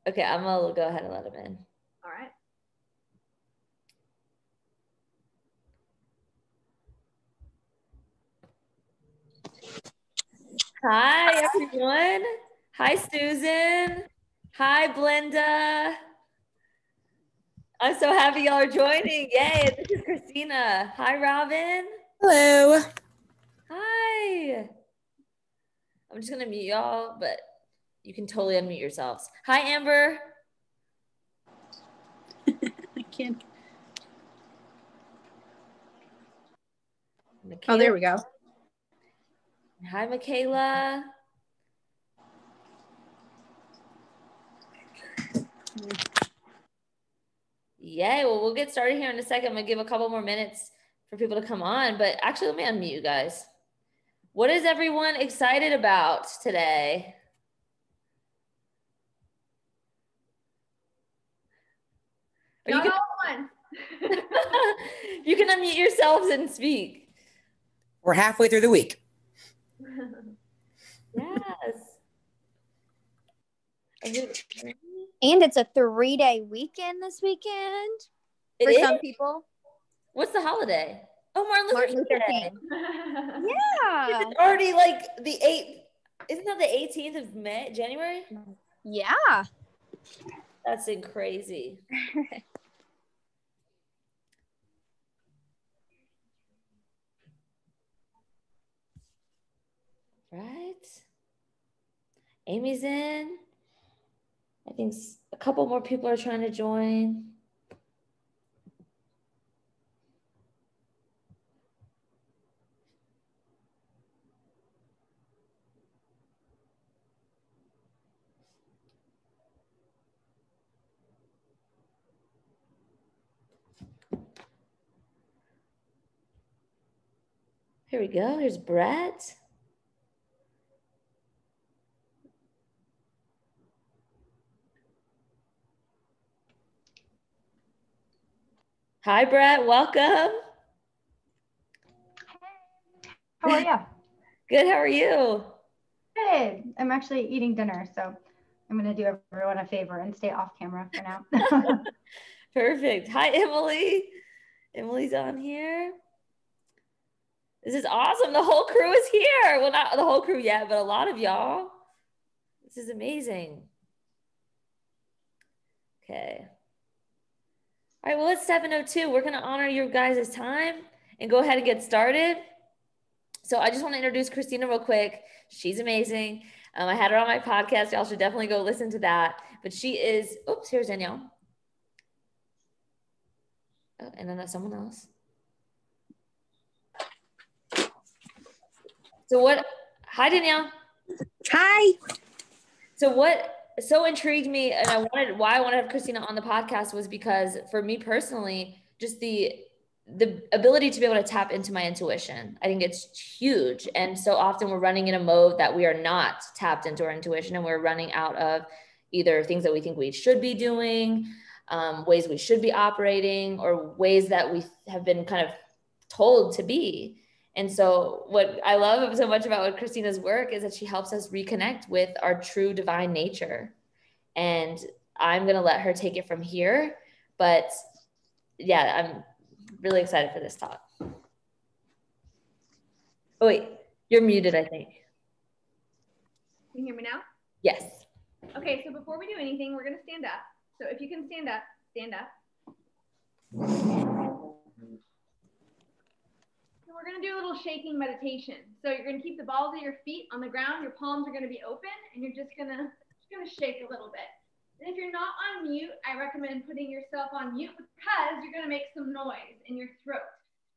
Okay, I'm gonna go ahead and let him in. All right. Hi, everyone. Hi, Susan. Hi, Blenda. I'm so happy y'all are joining. Yay, this is Cristina. Hi, Robin. Hello. Hi. I'm just gonna mute y'all, but you can totally unmute yourselves. Hi, Amber. I can't. Michaela. Oh, there we go. Hi, Michaela. Yay, well, we'll get started here in a second. I'm gonna give a couple more minutes for people to come on, but actually, let me unmute you guys. What is everyone excited about today? Or Not all at once. You can unmute yourselves and speak. We're halfway through the week. Yes. And it's a 3-day weekend this weekend It for is? some people. What's the holiday? Oh, Martin Luther King Day. Yeah. It's already like the 8th. Isn't that the 18th of May, January? Yeah. That's crazy. Right? Amy's in. I think a couple more people are trying to join. Here we go. Here's Brett. Hi, Brett. Welcome. How are you? Good. How are you? Good. I'm actually eating dinner, so I'm going to do everyone a favor and stay off camera for now. Perfect. Hi, Emily. Emily's on here. This is awesome. The whole crew is here. Well, not the whole crew yet, but a lot of y'all. This is amazing. Okay. All right, well, it's 7:02. We're going to honor your guys' time and go ahead and get started. So I just want to introduce Cristina real quick. She's amazing. I had her on my podcast. Y'all should definitely go listen to that. But she is, oops, here's Danielle. Oh, and then that's someone else. Hi, Danielle. Hi. So what so intrigued me and why I wanted to have Cristina on the podcast was because for me personally, just the ability to be able to tap into my intuition. I think it's huge. And so often we're running in a mode that we are not tapped into our intuition and we're running out of either things that we think we should be doing, ways we should be operating, or ways that we have been kind of told to be. And so what I love so much about Cristina's work is that she helps us reconnect with our true divine nature. And I'm going to let her take it from here. But yeah, I'm really excited for this talk. Oh, wait, you're muted, I think. Can you hear me now? Yes. Okay, so before we do anything, we're going to stand up. So if you can stand up, stand up. So we're going to do a little shaking meditation. So you're going to keep the balls of your feet on the ground. Your palms are going to be open, and you're just going to shake a little bit. And if you're not on mute, I recommend putting yourself on mute because you're going to make some noise in your throat.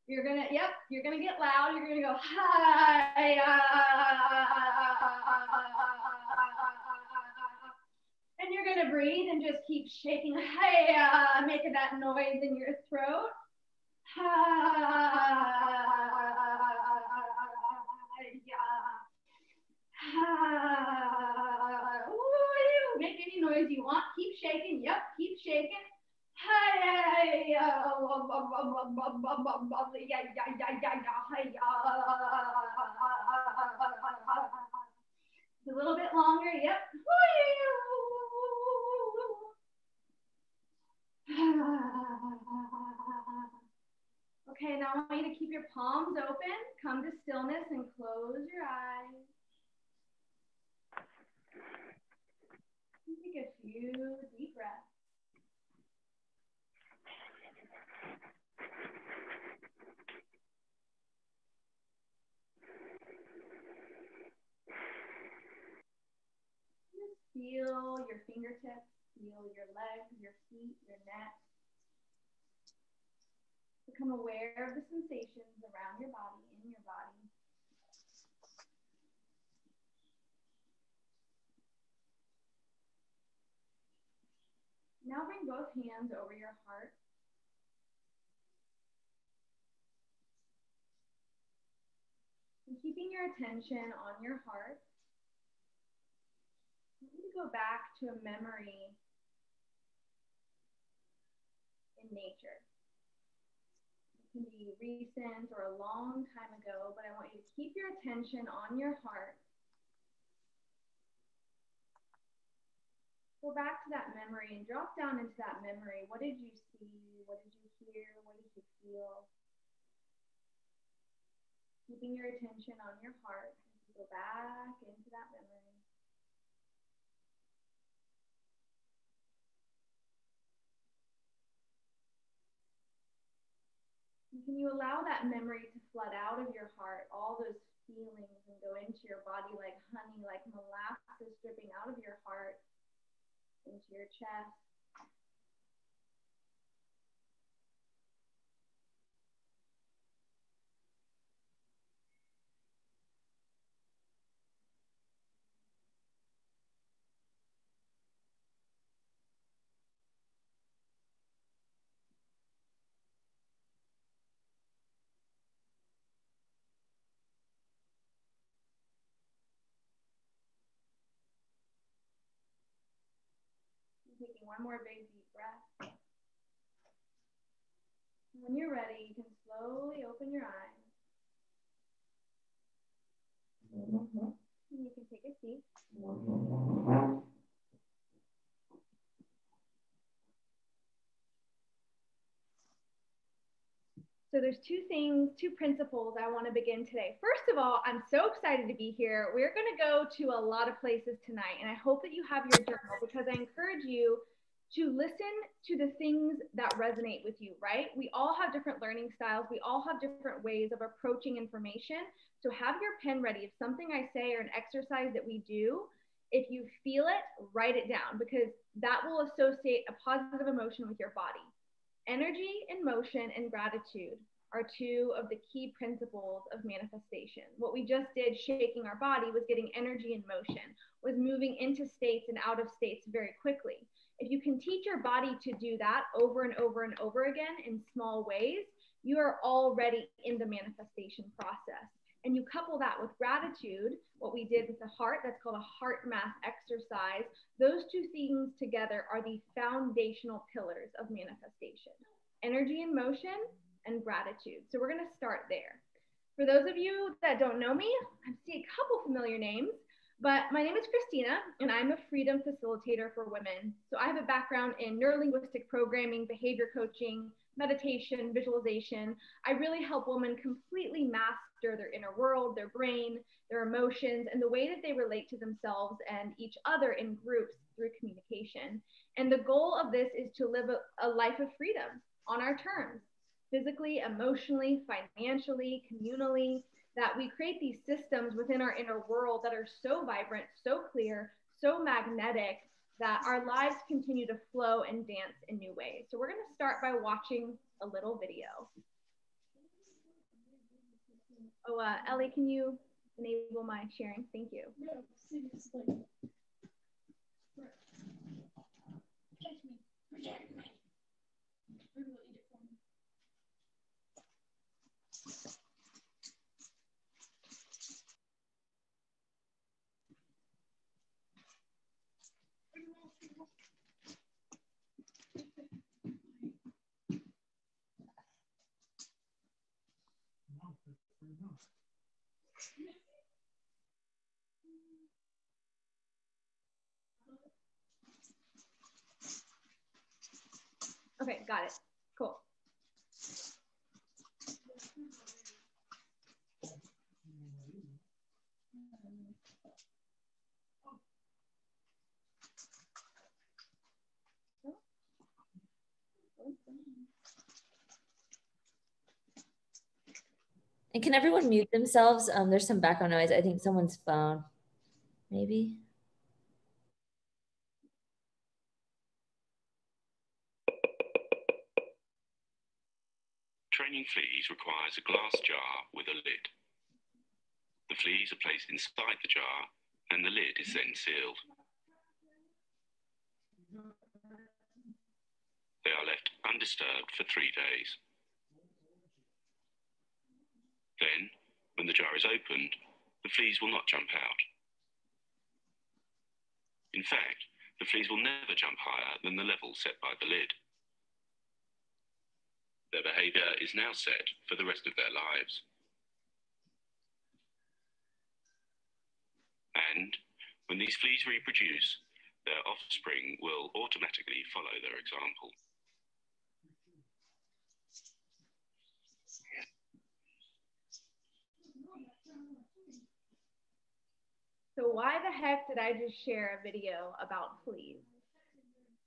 You're going to, you're going to get loud. You're going to go, hi, and you're going to breathe and just keep shaking, hi, making that noise in your throat. Make any noise you want. Keep shaking. Yep, keep shaking. A little bit longer. Yep. now I want you to keep your palms open, come to stillness, and close your eyes. Take a few deep breaths. Just feel your fingertips, feel your legs, your feet, your neck. Become aware of the sensations around your body, in your body. Now bring both hands over your heart. And keeping your attention on your heart, I want you to go back to a memory in nature. It can be recent or a long time ago, but I want you to keep your attention on your heart. Go back to that memory and drop down into that memory. What did you see? What did you hear? What did you feel? Keeping your attention on your heart as you go back into that memory. And can you allow that memory to flood out of your heart, all those feelings, and go into your body like honey, like molasses dripping out of your heart, into your chest. Taking one more big deep breath. When you're ready, you can slowly open your eyes. And you can take a seat. So there's two principles I want to begin today. First of all, I'm so excited to be here. We're going to go to a lot of places tonight, and I hope that you have your journal because I encourage you to listen to the things that resonate with you, right? We all have different learning styles. We all have different ways of approaching information. So have your pen ready. If something I say or an exercise that we do, if you feel it, write it down because that will associate a positive emotion with your body. Energy and motion and gratitude are two of the key principles of manifestation. What we just did, shaking our body, was getting energy in motion, was moving into states and out of states very quickly. If you can teach your body to do that over and over and over again in small ways, you are already in the manifestation process. And you couple that with gratitude, what we did with the heart, that's called a heart math exercise. Those two things together are the foundational pillars of manifestation: energy and motion and gratitude. So we're going to start there. For those of you that don't know me, I see a couple familiar names, but my name is Cristina and I'm a freedom facilitator for women. So I have a background in neurolinguistic programming, behavior coaching, meditation, visualization. I really help women completely master their inner world, their brain, their emotions, and the way that they relate to themselves and each other in groups through communication. And the goal of this is to live a life of freedom on our terms, physically, emotionally, financially, communally, that we create these systems within our inner world that are so vibrant, so clear, so magnetic, that our lives continue to flow and dance in new ways. So we're going to start by watching a little video. Oh, Ellie, can you enable my sharing? Thank you. No, seriously. Catch me. Protect me. Or will eat it for me. Okay, got it. Cool. And can everyone mute themselves? There's some background noise. I think someone's phone, maybe. Training fleas requires a glass jar with a lid. The fleas are placed inside the jar and the lid is then sealed. They are left undisturbed for 3 days. Then, when the jar is opened, the fleas will not jump out. In fact, the fleas will never jump higher than the level set by the lid. Their behavior is now set for the rest of their lives. And when these fleas reproduce, their offspring will automatically follow their example. So why the heck did I just share a video about fleas?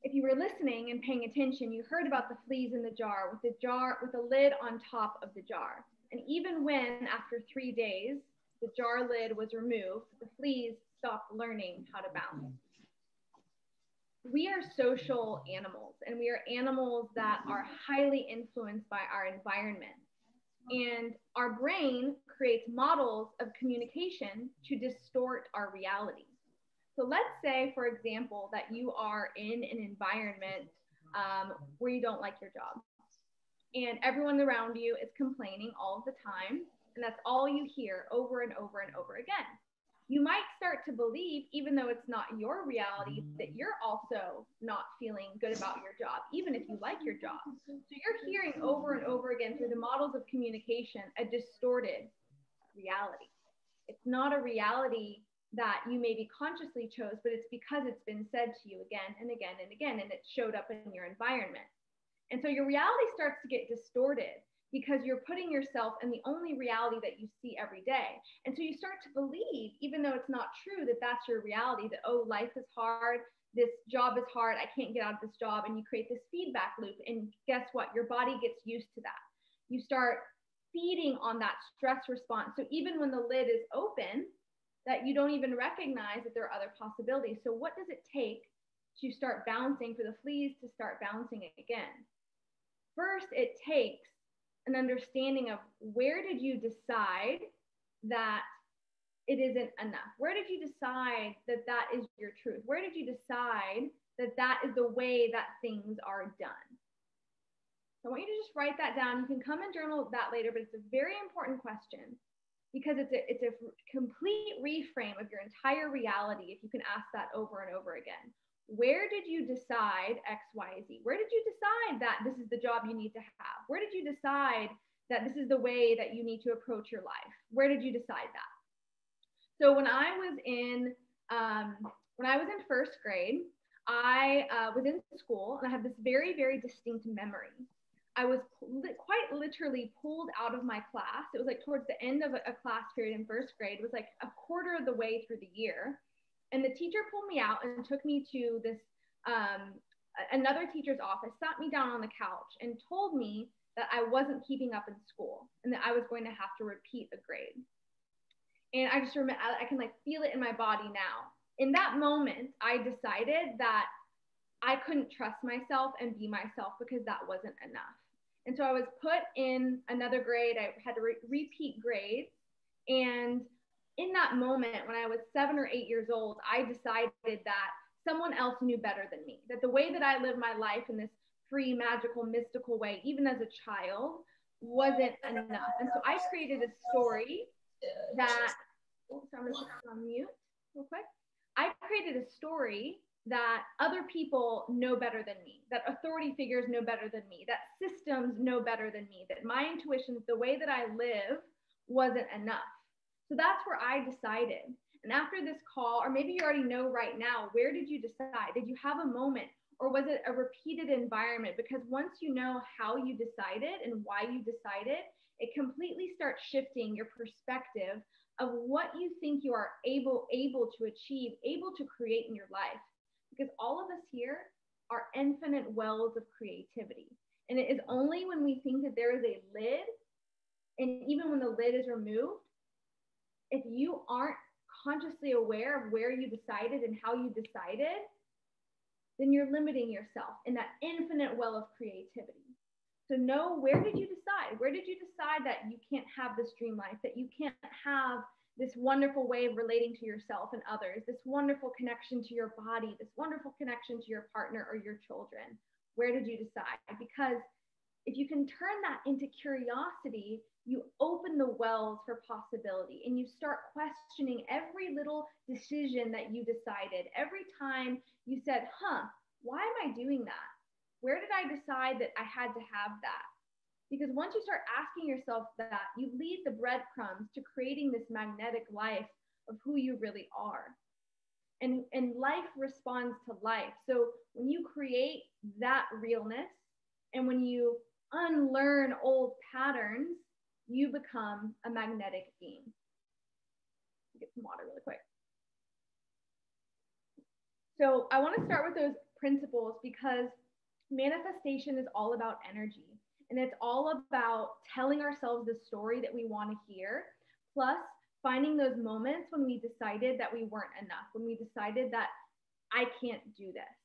If you were listening and paying attention, you heard about the fleas in the jar with a lid on top of the jar. And even when, after 3 days, the jar lid was removed, the fleas stopped learning how to bounce. We are social animals, and we are animals that are highly influenced by our environment. And our brain creates models of communication to distort our reality. So let's say, for example, that you are in an environment where you don't like your job, and everyone around you is complaining all of the time, and that's all you hear over and over and over again. You might start to believe, even though it's not your reality, that you're also not feeling good about your job, even if you like your job. So you're hearing over and over again through the models of communication a distorted reality. It's not a reality that you maybe consciously chose, but it's because it's been said to you again and again and again, and it showed up in your environment. And so your reality starts to get distorted because you're putting yourself in the only reality that you see every day. And so you start to believe, even though it's not true, that that's your reality, that, oh, life is hard, this job is hard, I can't get out of this job. And you create this feedback loop. And guess what? Your body gets used to that. You start feeding on that stress response. So even when the lid is open, that you don't even recognize that there are other possibilities. So what does it take to start bouncing, for the fleas to start bouncing again? First, it takes an understanding of, where did you decide that it isn't enough? Where did you decide that that is your truth? Where did you decide that that is the way that things are done? So I want you to just write that down. You can come and journal that later, but it's a very important question, because it's a complete reframe of your entire reality if you can ask that over and over again. Where did you decide X, Y, Z? Where did you decide that this is the job you need to have? Where did you decide that this is the way that you need to approach your life? Where did you decide that? So when I was in first grade, I was in school, and I have this very, very distinct memory. I was quite literally pulled out of my class. It was like towards the end of a class period in first grade. It was like a quarter of the way through the year. And the teacher pulled me out and took me to this, another teacher's office, sat me down on the couch and told me that I wasn't keeping up in school and that I was going to have to repeat a grade. And I just remember, I can like feel it in my body now. In that moment, I decided that I couldn't trust myself and be myself, because that wasn't enough. And so I was put in another grade. I had to repeat grades. And in that moment, when I was 7 or 8 years old, I decided that someone else knew better than me, that the way that I lived my life in this free, magical, mystical way, even as a child, wasn't enough. And so I created a story that, so I'm going to put it on mute real quick. I created a story that other people know better than me, that authority figures know better than me, that systems know better than me, that my intuitions, the way that I live, wasn't enough. So that's where I decided. And after this call, or maybe you already know right now, where did you decide? Did you have a moment, or was it a repeated environment? Because once you know how you decided and why you decided, it completely starts shifting your perspective of what you think you are able to achieve, able to create in your life. Because all of us here are infinite wells of creativity. And it is only when we think that there is a lid And even when the lid is removed, if you aren't consciously aware of where you decided and how you decided, then you're limiting yourself in that infinite well of creativity. So know, where did you decide? Where did you decide that you can't have this dream life, that you can't have this wonderful way of relating to yourself and others, this wonderful connection to your body, this wonderful connection to your partner or your children? Where did you decide? Because if you can turn that into curiosity, you open the wells for possibility, and you start questioning every little decision that you decided. Every time you said, why am I doing that? Where did I decide that I had to have that? Because once you start asking yourself that, you lead the breadcrumbs to creating this magnetic life of who you really are. And life responds to life. So when you create that realness, and when you unlearn old patterns, you become a magnetic being. Get some water really quick. So I want to start with those principles, because manifestation is all about energy. And it's all about telling ourselves the story that we want to hear, plus finding those moments when we decided that we weren't enough, when we decided that I can't do this.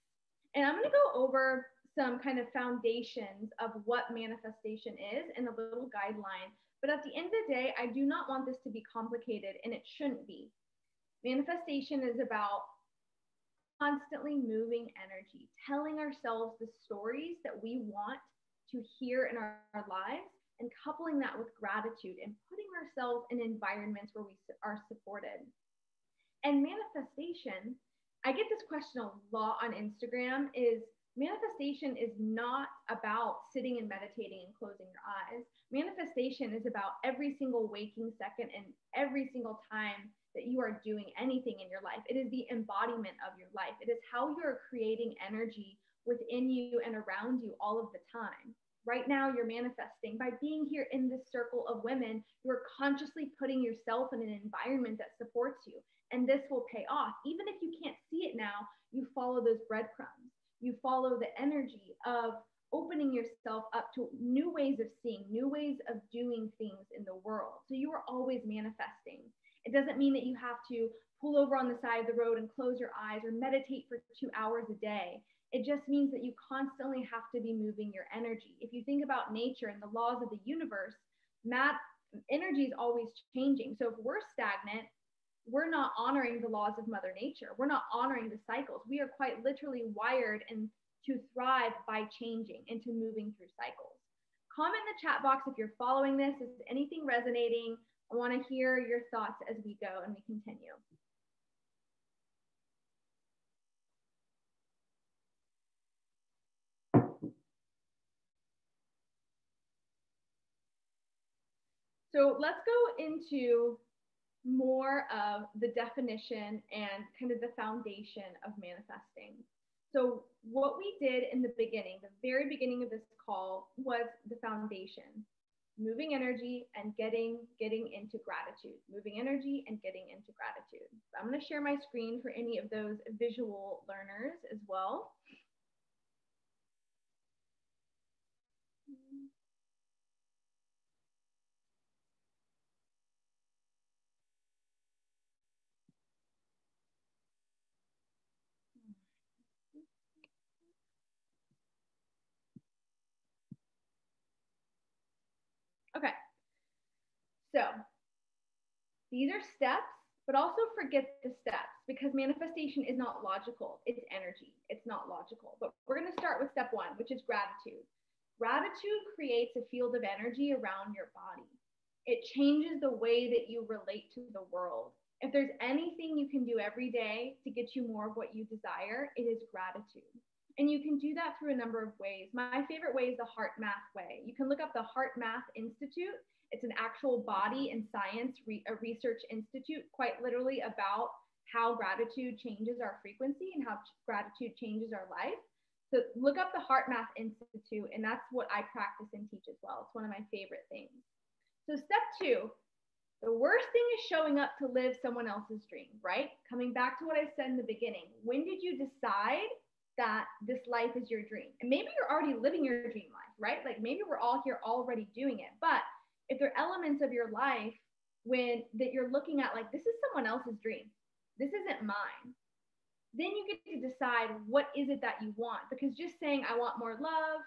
And I'm going to go over some kind of foundations of what manifestation is and a little guideline. But at the end of the day, I do not want this to be complicated, and it shouldn't be. Manifestation is about constantly moving energy, telling ourselves the stories that we want to hear in our lives, and coupling that with gratitude and putting ourselves in environments where we are supported. And manifestation, I get this question a lot on Instagram, is manifestation is not about sitting and meditating and closing your eyes. Manifestation is about every single waking second and every single time that you are doing anything in your life. It is the embodiment of your life. It is how you're creating energy within you and around you all of the time. Right now, you're manifesting by being here in this circle of women. You're consciously putting yourself in an environment that supports you. And this will pay off. Even if you can't see it now, you follow those breadcrumbs. You follow the energy of opening yourself up to new ways of seeing, new ways of doing things in the world. So you are always manifesting. It doesn't mean that you have to pull over on the side of the road and close your eyes or meditate for 2 hours a day. It just means that you constantly have to be moving your energy. If you think about nature and the laws of the universe, energy is always changing. So if we're stagnant, we're not honoring the laws of Mother Nature. We're not honoring the cycles. We are quite literally wired and to thrive by changing and to moving through cycles. Comment in the chat box if you're following this. Is anything resonating? I want to hear your thoughts as we go and we continue. So let's go into more of the definition and kind of the foundation of manifesting. So what we did in the beginning, the very beginning of this call, was the foundation. Moving energy and getting into gratitude. Moving energy and getting into gratitude. So I'm going to share my screen for any of those visual learners as well. Okay, so these are steps, but also forget the steps, because manifestation is not logical. It's energy. It's not logical. But we're going to start with step one, which is gratitude. Gratitude creates a field of energy around your body. It changes the way that you relate to the world. If there's anything you can do every day to get you more of what you desire, it is gratitude. And you can do that through a number of ways. My favorite way is the Heart Math way. You can look up the Heart Math Institute. It's an actual body and science research institute, quite literally about how gratitude changes our frequency and how gratitude changes our life. So look up the Heart Math Institute, and that's what I practice and teach as well. It's one of my favorite things. So step two, the worst thing is showing up to live someone else's dream, right? Coming back to what I said in the beginning. When did you decide that this life is your dream? And maybe you're already living your dream life, right? Like maybe we're all here already doing it, but if there are elements of your life that you're looking at like, this is someone else's dream, this isn't mine, then you get to decide what is it that you want. Because just saying, I want more love,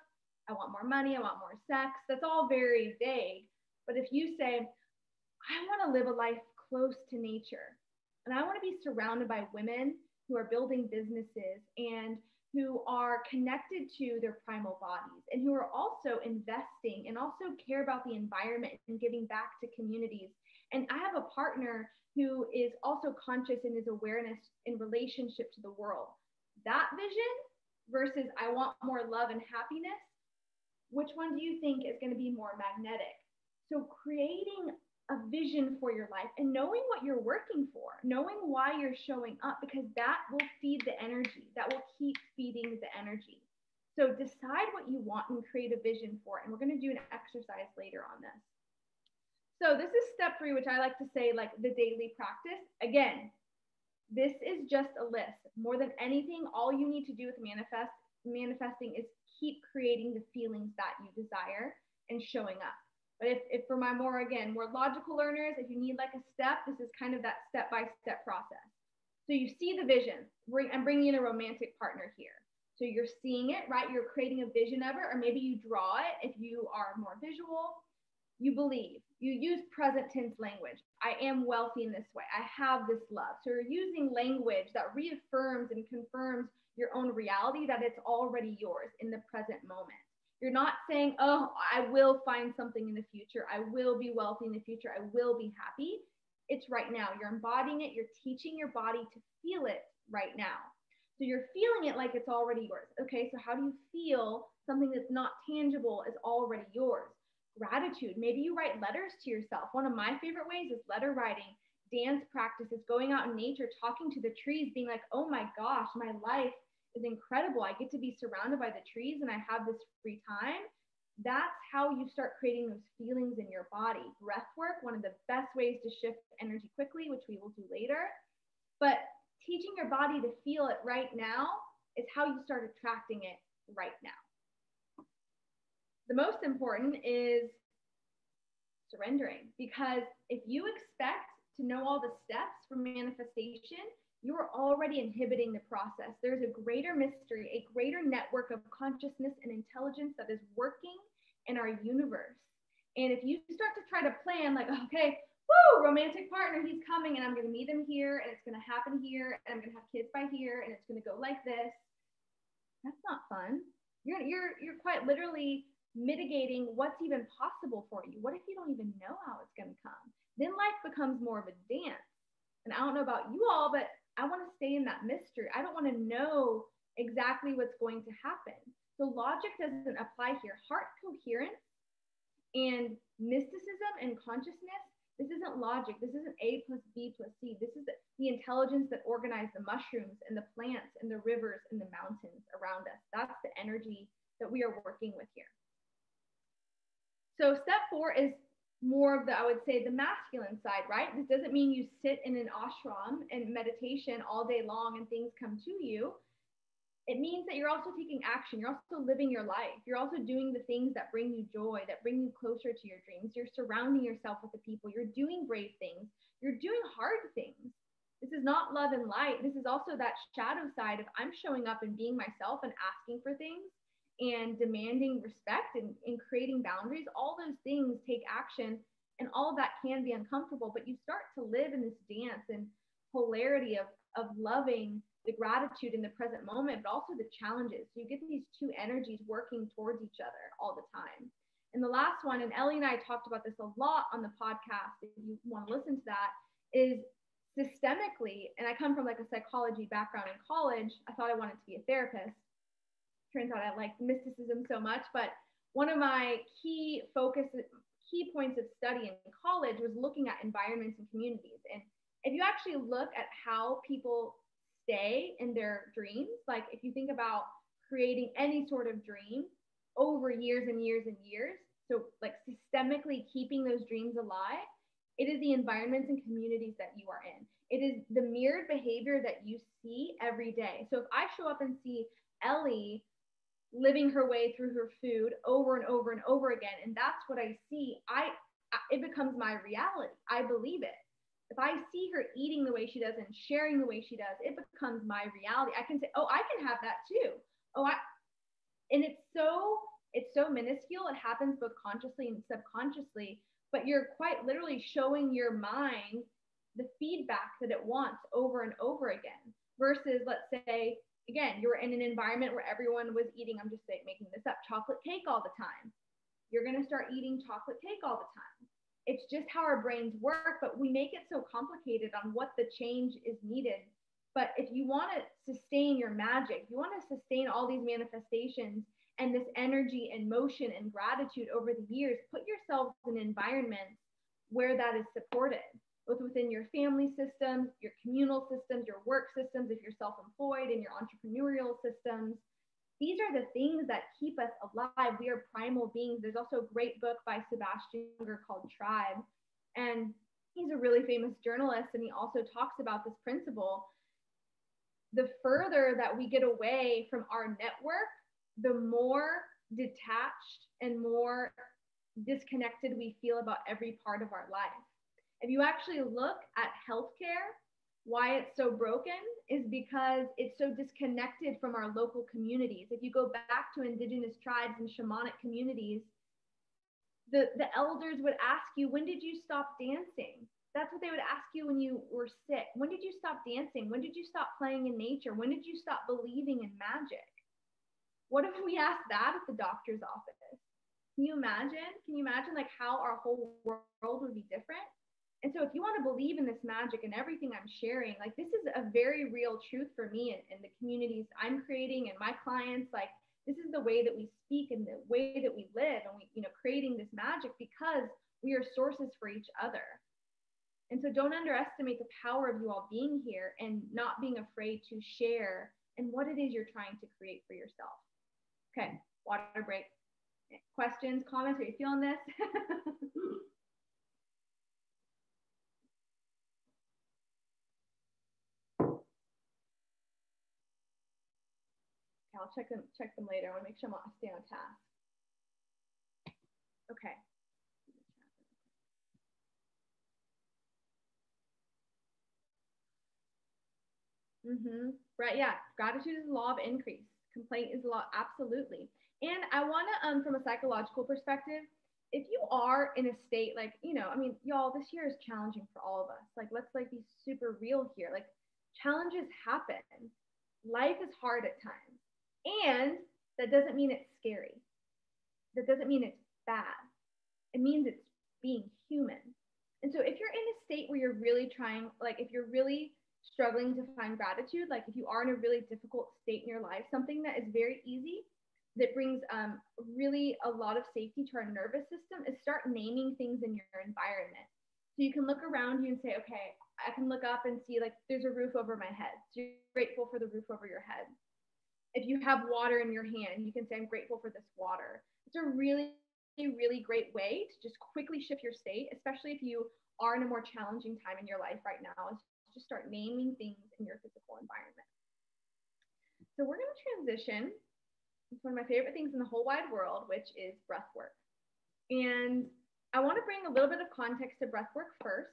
I want more money, I want more sex, that's all very vague. But if you say, I want to live a life close to nature, and I want to be surrounded by women who are building businesses and who are connected to their primal bodies and who are also investing and also care about the environment and giving back to communities. And I have a partner who is also conscious in his awareness in relationship to the world. That vision versus I want more love and happiness, which one do you think is going to be more magnetic? So creating a vision for your life and knowing what you're working for, knowing why you're showing up, because that will feed the energy, that will keep feeding the energy. So decide what you want and create a vision for it. And we're going to do an exercise later on this. So this is step 3, which I like to say, like the daily practice. Again, this is just a list. More than anything, all you need to do with manifesting is keep creating the feelings that you desire and showing up. But if for my more logical learners, if you need like a step, this is kind of that step-by-step process. So you see the vision. I'm bringing in a romantic partner here. So you're seeing it, right? You're creating a vision of it, or maybe you draw it if you are more visual. You believe. You use present tense language. I am wealthy in this way. I have this love. So you're using language that reaffirms and confirms your own reality, that it's already yours in the present moment. You're not saying, oh, I will find something in the future. I will be wealthy in the future. I will be happy. It's right now. You're embodying it. You're teaching your body to feel it right now. So you're feeling it like it's already yours. Okay, so how do you feel something that's not tangible is already yours? Gratitude. Maybe you write letters to yourself. One of my favorite ways is letter writing, dance practices, going out in nature, talking to the trees, being like, oh my gosh, my life is incredible. I get to be surrounded by the trees and I have this free time. That's how you start creating those feelings in your body. Breath work, one of the best ways to shift energy quickly, which we will do later. But teaching your body to feel it right now is how you start attracting it right now. The most important is surrendering, because if you expect to know all the steps for manifestation, you are already inhibiting the process. There's a greater mystery, a greater network of consciousness and intelligence that is working in our universe. And if you start to try to plan like, okay, woo, romantic partner, he's coming and I'm going to meet him here and it's going to happen here and I'm going to have kids by here and it's going to go like this, that's not fun. You're quite literally mitigating what's even possible for you. What if you don't even know how it's going to come? Then life becomes more of a dance. And I don't know about you all, but I want to stay in that mystery. I don't want to know exactly what's going to happen. So logic doesn't apply here. Heart coherence and mysticism and consciousness, this isn't logic. This isn't A plus B plus C. This is the intelligence that organized the mushrooms and the plants and the rivers and the mountains around us. That's the energy that we are working with here. So step 4 is more of the, I would say, the masculine side, right? This doesn't mean you sit in an ashram and meditation all day long and things come to you. It means that you're also taking action. You're also living your life. You're also doing the things that bring you joy, that bring you closer to your dreams. You're surrounding yourself with the people. You're doing brave things. You're doing hard things. This is not love and light. This is also that shadow side of I'm showing up and being myself and asking for things and demanding respect and creating boundaries. All those things take action, and all of that can be uncomfortable, but you start to live in this dance and polarity of loving the gratitude in the present moment, but also the challenges. So you get these two energies working towards each other all the time. And the last one, and Ellie and I talked about this a lot on the podcast, if you want to listen to that, is systemically, and I come from like a psychology background in college. I thought I wanted to be a therapist. Turns out I like mysticism so much, but one of my key points of study in college was looking at environments and communities. And if you actually look at how people stay in their dreams, like if you think about creating any sort of dream over years and years and years, so like systemically keeping those dreams alive, it is the environments and communities that you are in. It is the mirrored behavior that you see every day. So if I show up and see Ellie living her way through her food over and over and over again, and that's what I see, it becomes my reality. I believe it. If I see her eating the way she does and sharing the way she does, it becomes my reality. I can say, oh, I can have that too. And it's so minuscule. It happens both consciously and subconsciously, but you're quite literally showing your mind the feedback that it wants over and over again. Versus, let's say, again, you were in an environment where everyone was eating, I'm just saying, making this up, chocolate cake all the time. You're going to start eating chocolate cake all the time. It's just how our brains work, but we make it so complicated on what the change is needed. But if you want to sustain your magic, you want to sustain all these manifestations and this energy and motion and gratitude over the years, put yourselves in environments where that is supported, both within your family systems, your communal systems, your work systems, if you're self-employed, and your entrepreneurial systems. These are the things that keep us alive. We are primal beings. There's also a great book by Sebastian Junger called Tribe. And he's a really famous journalist, and he also talks about this principle. The further that we get away from our network, the more detached and more disconnected we feel about every part of our life. If you actually look at healthcare, why it's so broken is because it's so disconnected from our local communities. If you go back to indigenous tribes and shamanic communities, the elders would ask you, when did you stop dancing? That's what they would ask you when you were sick. When did you stop dancing? When did you stop playing in nature? When did you stop believing in magic? What if we asked that at the doctor's office? Can you imagine? Can you imagine like how our whole world would be different? And so if you want to believe in this magic and everything I'm sharing, like this is a very real truth for me and the communities I'm creating and my clients. Like this is the way that we speak and the way that we live, and we, creating this magic because we are sources for each other. And so don't underestimate the power of you all being here and not being afraid to share and what it is you're trying to create for yourself. Okay, water break. Questions, comments, are you feeling this? I'll check them later. I want to make sure I stay on task. Okay. Right. Yeah. Gratitude is the law of increase. Complaint is the law. Absolutely. And I want to, from a psychological perspective, if you are in a state like, y'all, this year is challenging for all of us. Like, let's be super real here. Like, challenges happen. Life is hard at times. And that doesn't mean it's scary. That doesn't mean it's bad. It means it's being human. And so if you're in a state where you're really trying, like if you're really struggling to find gratitude, like if you are in a really difficult state in your life, something that is very easy, that brings really a lot of safety to our nervous system, is start naming things in your environment. So you can look around you and say, okay, I can look up and see like there's a roof over my head. So you're grateful for the roof over your head. If you have water in your hand, you can say, I'm grateful for this water. It's a really, really great way to just quickly shift your state, especially if you are in a more challenging time in your life right now, is just start naming things in your physical environment. So we're going to transition. It's one of my favorite things in the whole wide world, which is breath work. And I want to bring a little bit of context to breath work first.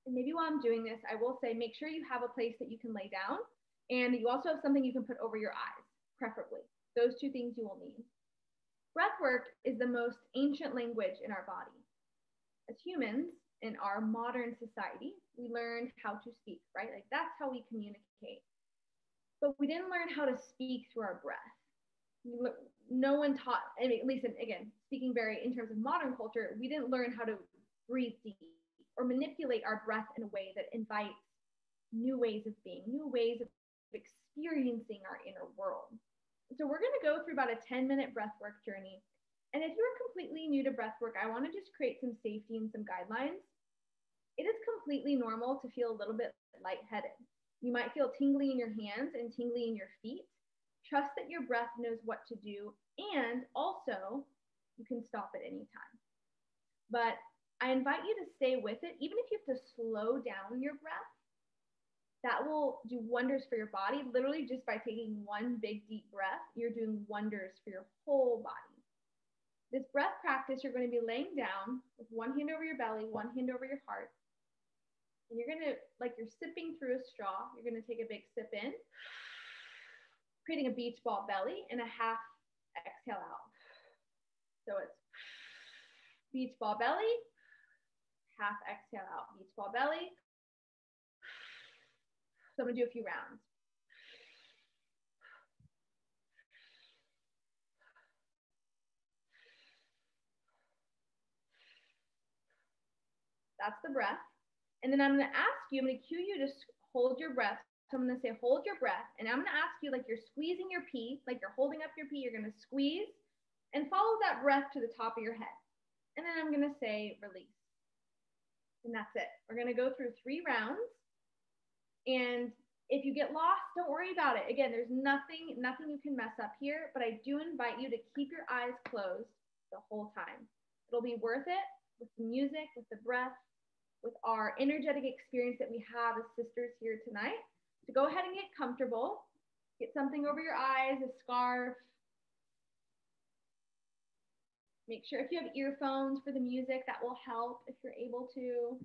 And maybe while I'm doing this, I will say, make sure you have a place that you can lay down, and you also have something you can put over your eyes, preferably. Those two things you will need. Breath work is the most ancient language in our body. As humans in our modern society, we learned how to speak, right? Like that's how we communicate. But we didn't learn how to speak through our breath. No one taught, at least again, speaking very in terms of modern culture, we didn't learn how to breathe deep or manipulate our breath in a way that invites new ways of being, new ways of experiencing our inner world. So we're going to go through about a 10-minute breathwork journey. And if you're completely new to breathwork, I want to just create some safety and some guidelines. It is completely normal to feel a little bit lightheaded. You might feel tingly in your hands and tingly in your feet. Trust that your breath knows what to do, and also you can stop at any time. But I invite you to stay with it, even if you have to slow down your breath. That will do wonders for your body. Literally just by taking one big deep breath, you're doing wonders for your whole body. This breath practice, you're going to be laying down with one hand over your belly, one hand over your heart. And you're going to, like you're sipping through a straw, you're going to take a big sip in, creating a beach ball belly and a half exhale out. So it's beach ball belly, half exhale out, beach ball belly. So I'm going to do a few rounds. That's the breath. And then I'm going to ask you, I'm going to cue you to hold your breath. So I'm going to say, hold your breath. And I'm going to ask you, like you're squeezing your pee, like you're holding up your pee, you're going to squeeze and follow that breath to the top of your head. And then I'm going to say, release. And that's it. We're going to go through 3 rounds. And if you get lost, don't worry about it. Again, there's nothing you can mess up here, but I do invite you to keep your eyes closed the whole time. It'll be worth it with the music, with the breath, with our energetic experience that we have as sisters here tonight. So go ahead and get comfortable. Get something over your eyes, a scarf. Make sure if you have earphones for the music, that will help if you're able to.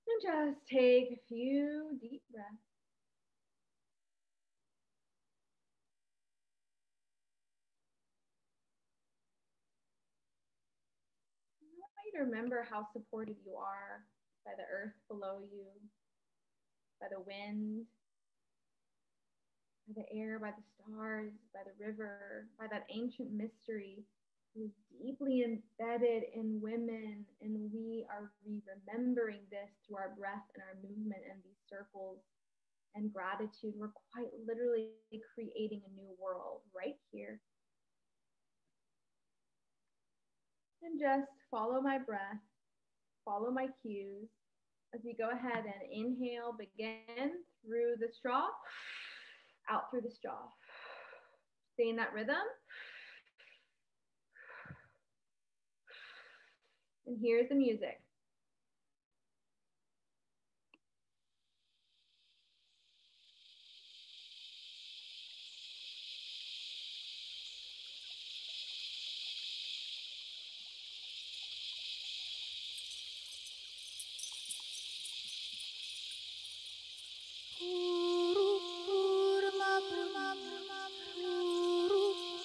And just take a few deep breaths. I want you to remember how supported you are by the earth below you, by the wind, by the air, by the stars, by the river, by that ancient mystery who is deeply embedded in women. And we are remembering this through our breath and our movement and these circles and gratitude. We're quite literally creating a new world right here. And just follow my breath, follow my cues as we go ahead and inhale, begin through the straw, out through the straw. Stay in that rhythm. And here's the music.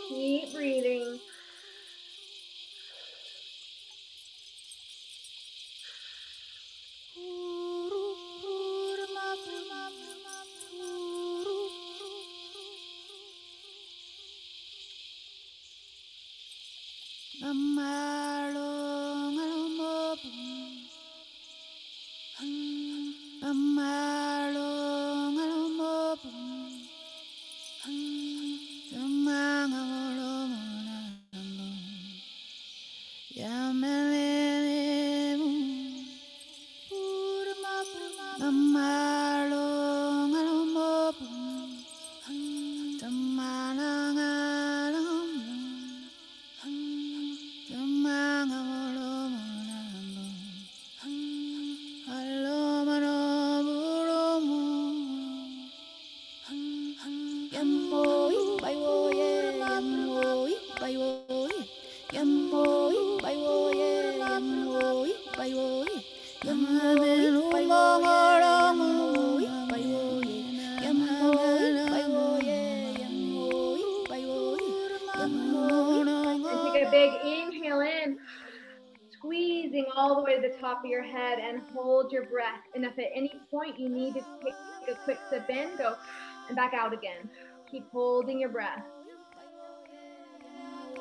Keep breathing. Big inhale in, squeezing all the way to the top of your head, and hold your breath. And if at any point you need to take a quick sip in, go and back out again. Keep holding your breath.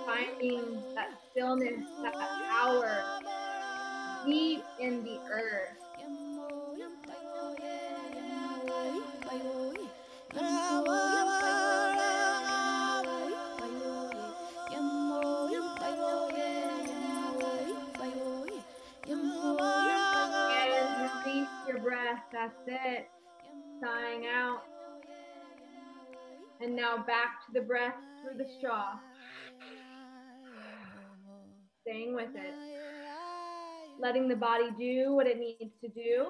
Finding that stillness, that power deep in the earth. Release your breath. That's it. Sighing out. And now back to the breath through the straw. Staying with it. letting the body do what it needs to do.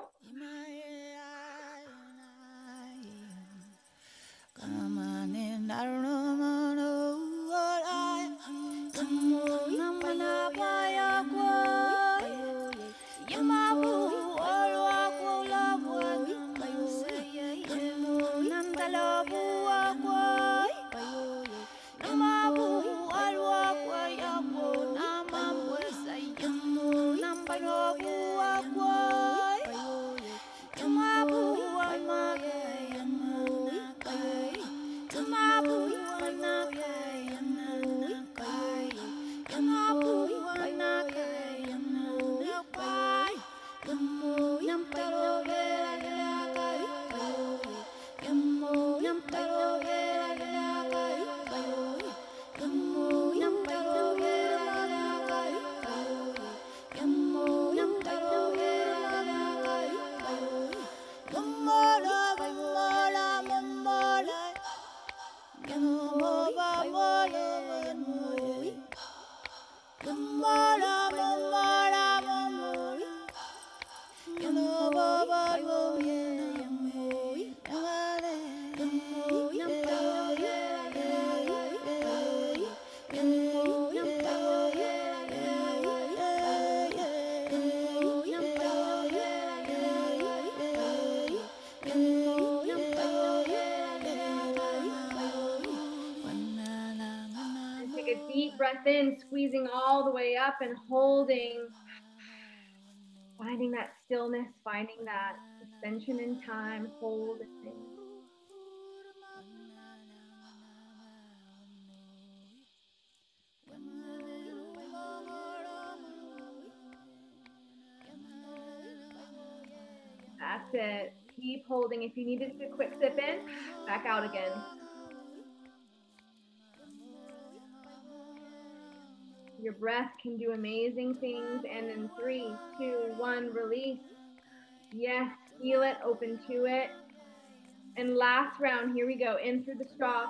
Take a deep breath in, squeezing all the way up and holding, finding that stillness, finding that suspension in time, holding. That's it. Keep holding. If you need to take a quick sip in, back out again. Your breath can do amazing things. And in 3, 2, 1, release. Yes, feel it, open to it. And last round, here we go. In through the straw.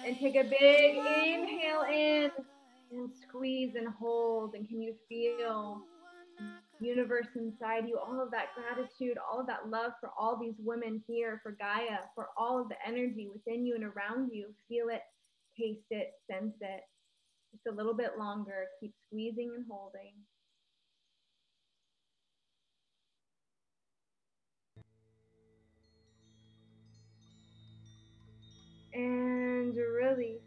And take a big inhale in and squeeze and hold. And can you feel the universe inside you, all of that gratitude, all of that love for all these women here, for Gaia, for all of the energy within you and around you. Feel it, taste it, sense it. Just a little bit longer. Keep squeezing and holding. And release.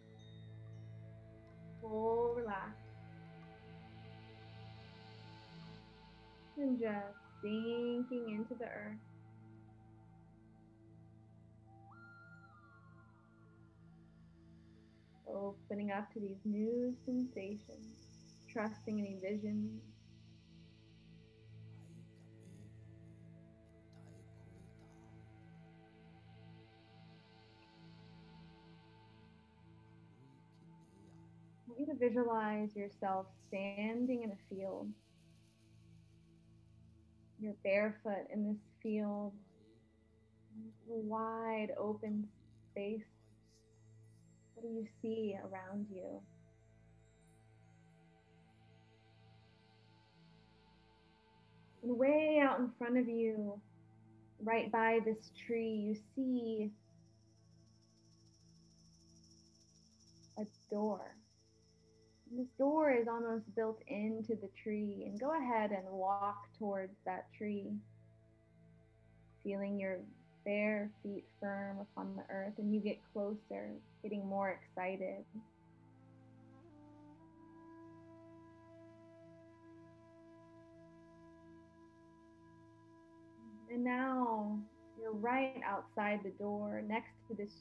Full relax. And just sinking into the earth. Opening up to these new sensations. Trusting any visions. want you to visualize yourself standing in a field. You're barefoot in this field, wide open space. What do you see around you? And way out in front of you, right by this tree, you see a door. And this door is almost built into the tree. And go ahead and walk towards that tree, feeling your bare feet firm upon the earth, and you get closer, getting more excited. And now you're right outside the door next to this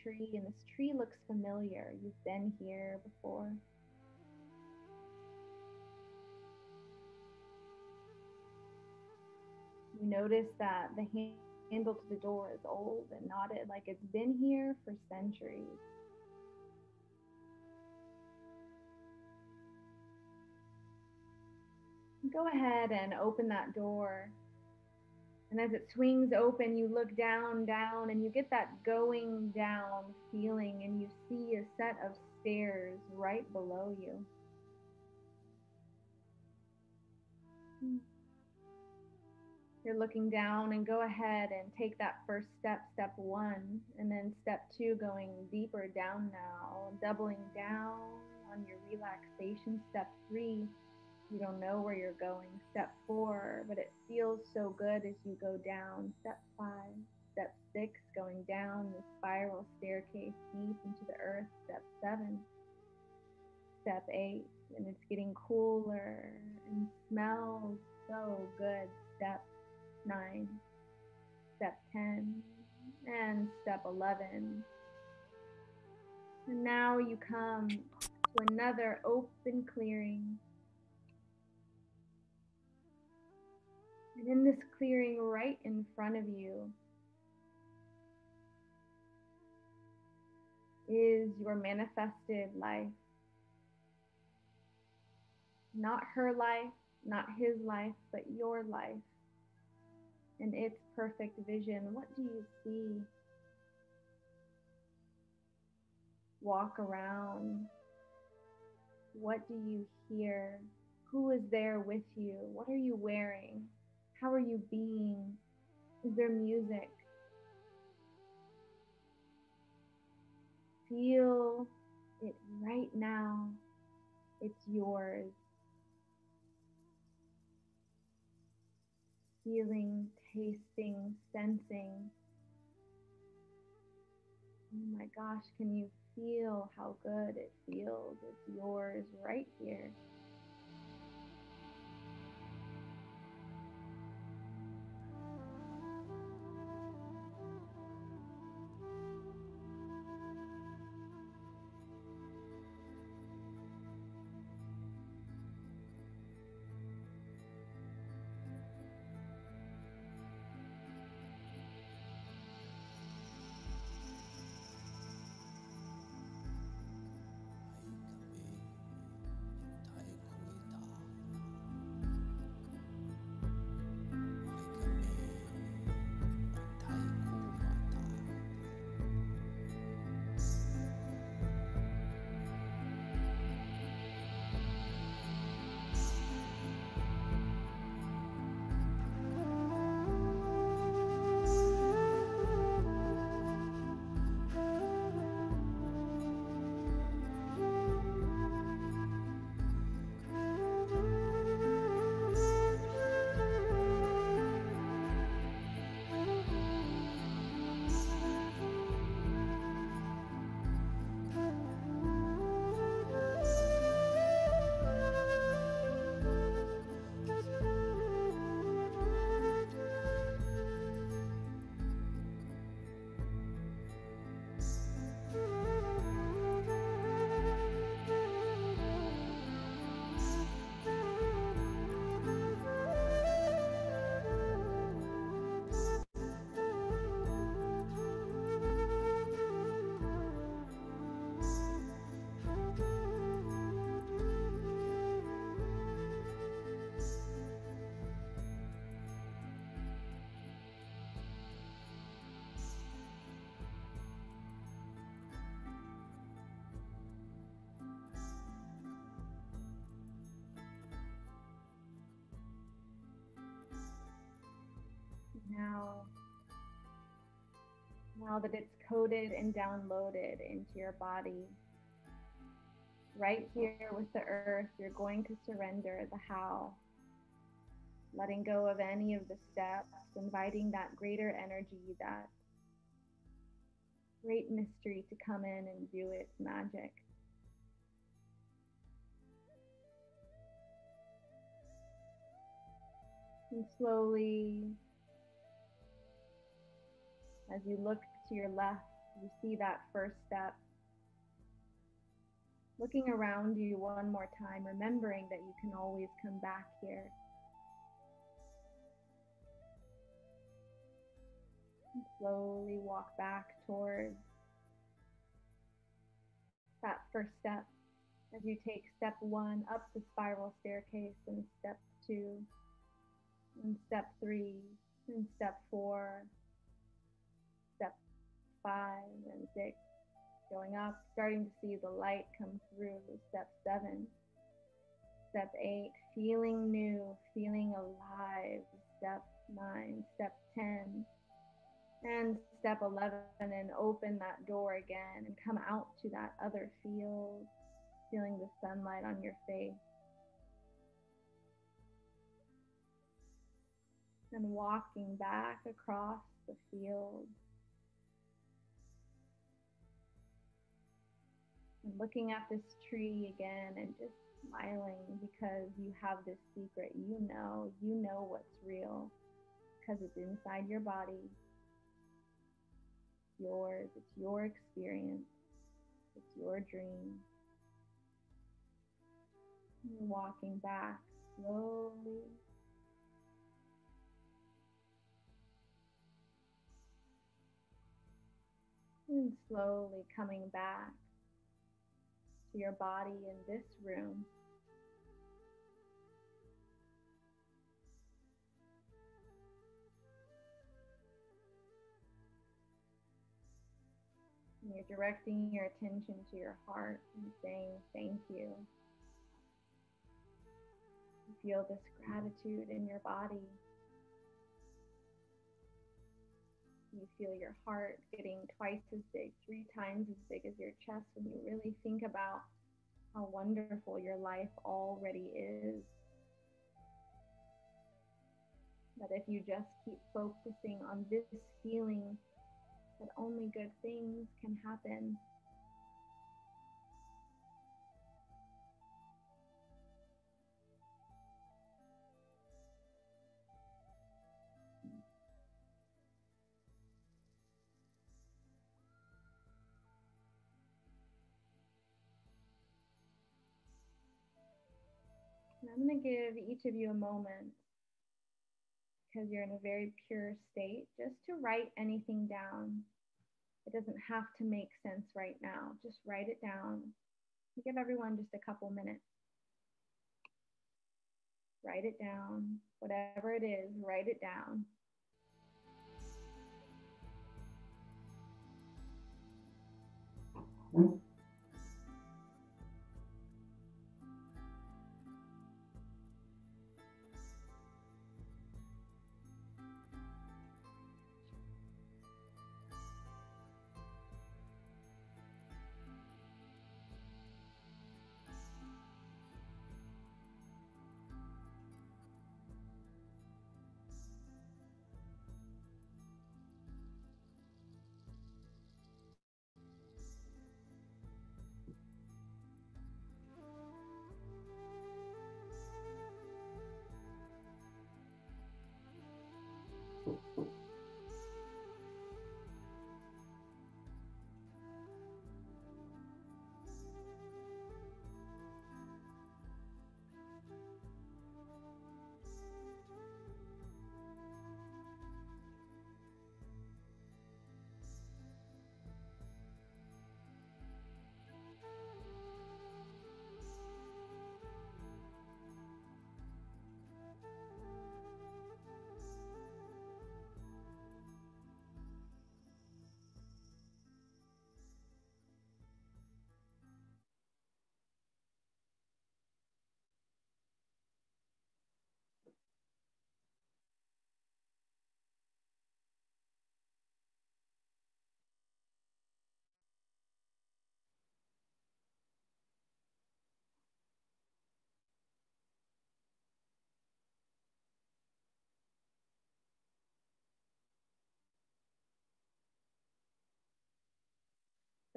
tree, and this tree looks familiar. You've been here before. You notice that the handle to the door is old and knotted, like it's been here for centuries. Go ahead and open that door. And as it swings open, you look down, and you get that going down feeling, and you see a set of stairs right below you. You're looking down, and go ahead and take that first step, step 1, and then step 2, going deeper down now, doubling down on your relaxation. Step 3, you don't know where you're going. Step 4, but it feels so good as you go down. Step 5, step 6, going down the spiral staircase deep into the earth. Step 7, step 8, and it's getting cooler and smells so good. Step 9, step 10, and step 11. And now you come to another open clearing. And in this clearing right in front of you is your manifested life. Not her life, not his life, but your life and its perfect vision. What do you see? Walk around. What do you hear? Who is there with you? What are you wearing? How are you being? Is there music? Feel it right now. It's yours. Feeling, tasting, sensing. Oh my gosh, can you feel how good it feels? It's yours right here. Now that it's coded and downloaded into your body, right here with the earth, you're going to surrender the how, letting go of any of the steps, inviting that greater energy, that great mystery to come in and do its magic. And slowly, as you look to your left, you see that first step. Looking around you one more time, remembering that you can always come back here. And slowly walk back towards that first step as you take step 1 up the spiral staircase, and step 2, and step 3, and step 4, step 5, and 6. Going up, starting to see the light come through. Step 7, step 8, feeling new, feeling alive. Step 9, step 10, and step 11, and open that door again and come out to that other field, feeling the sunlight on your face. And walking back across the field. And looking at this tree again and just smiling because you have this secret. You know what's real because it's inside your body. It's yours, it's your experience, it's your dream. You're walking back slowly. And slowly coming back to your body in this room. And you're directing your attention to your heart and saying thank you. You feel this gratitude in your body. You feel your heart getting twice as big, 3 times as big as your chest when you really think about how wonderful your life already is. That if you just keep focusing on this feeling, that only good things can happen. And I'm going to give each of you a moment, because you're in a very pure state, just to write anything down. It doesn't have to make sense right now. Just write it down. Give everyone just a couple minutes. Write it down. Whatever it is, write it down.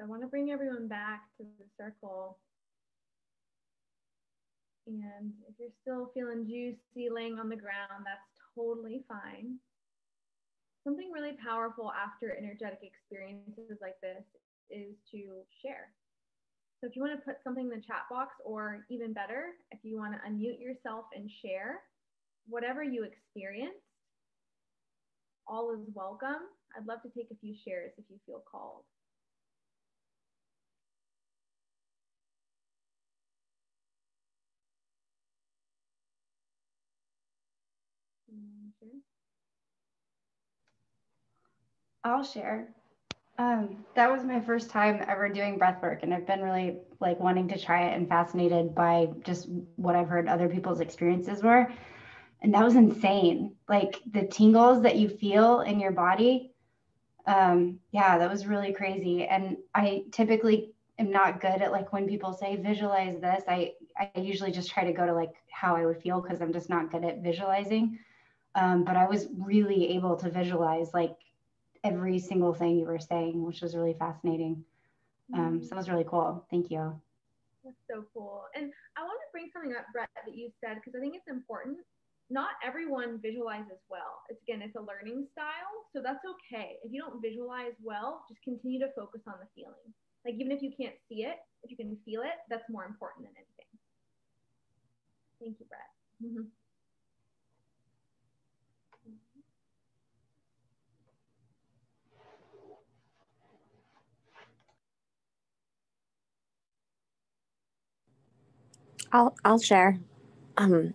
So I want to bring everyone back to the circle. And if you're still feeling juicy laying on the ground, that's totally fine. Something really powerful after energetic experiences like this is to share. So if you want to put something in the chat box, or even better, if you want to unmute yourself and share whatever you experienced, all is welcome. I'd love to take a few shares if you feel called. I'll share. That was my first time ever doing breath work, and I've been really like wanting to try it and fascinated by just what I've heard other people's experiences were. And that was insane. Like the tingles that you feel in your body. Yeah, that was really crazy. And I typically am not good at like when people say visualize this, I usually just try to go to like how I would feel because I'm just not good at visualizing. But I was really able to visualize like every single thing you were saying, which was really fascinating. So that was really cool. Thank you. That's so cool. And I want to bring something up, Brett, that you said, because I think it's important. Not everyone visualizes well. It's a learning style. So that's okay. If you don't visualize well, just continue to focus on the feeling. Like even if you can't see it, if you can feel it, that's more important than anything. Thank you, Brett. Mm-hmm. I'll share. I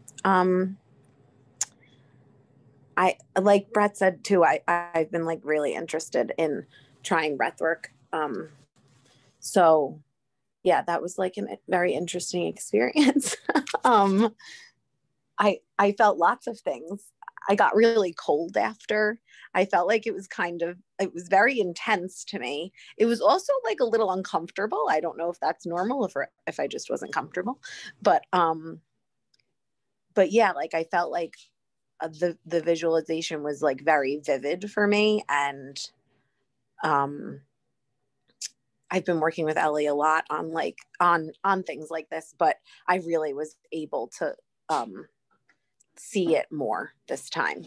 like Brett said too, I've been like really interested in trying breath work. So yeah, that was like a very interesting experience. I felt lots of things. I got really cold after. I felt like it was very intense to me. It was also like a little uncomfortable. I don't know if that's normal, if I just wasn't comfortable, but yeah, like I felt like the visualization was like very vivid for me. And I've been working with Ellie a lot on like on things like this, but I really was able to see it more this time.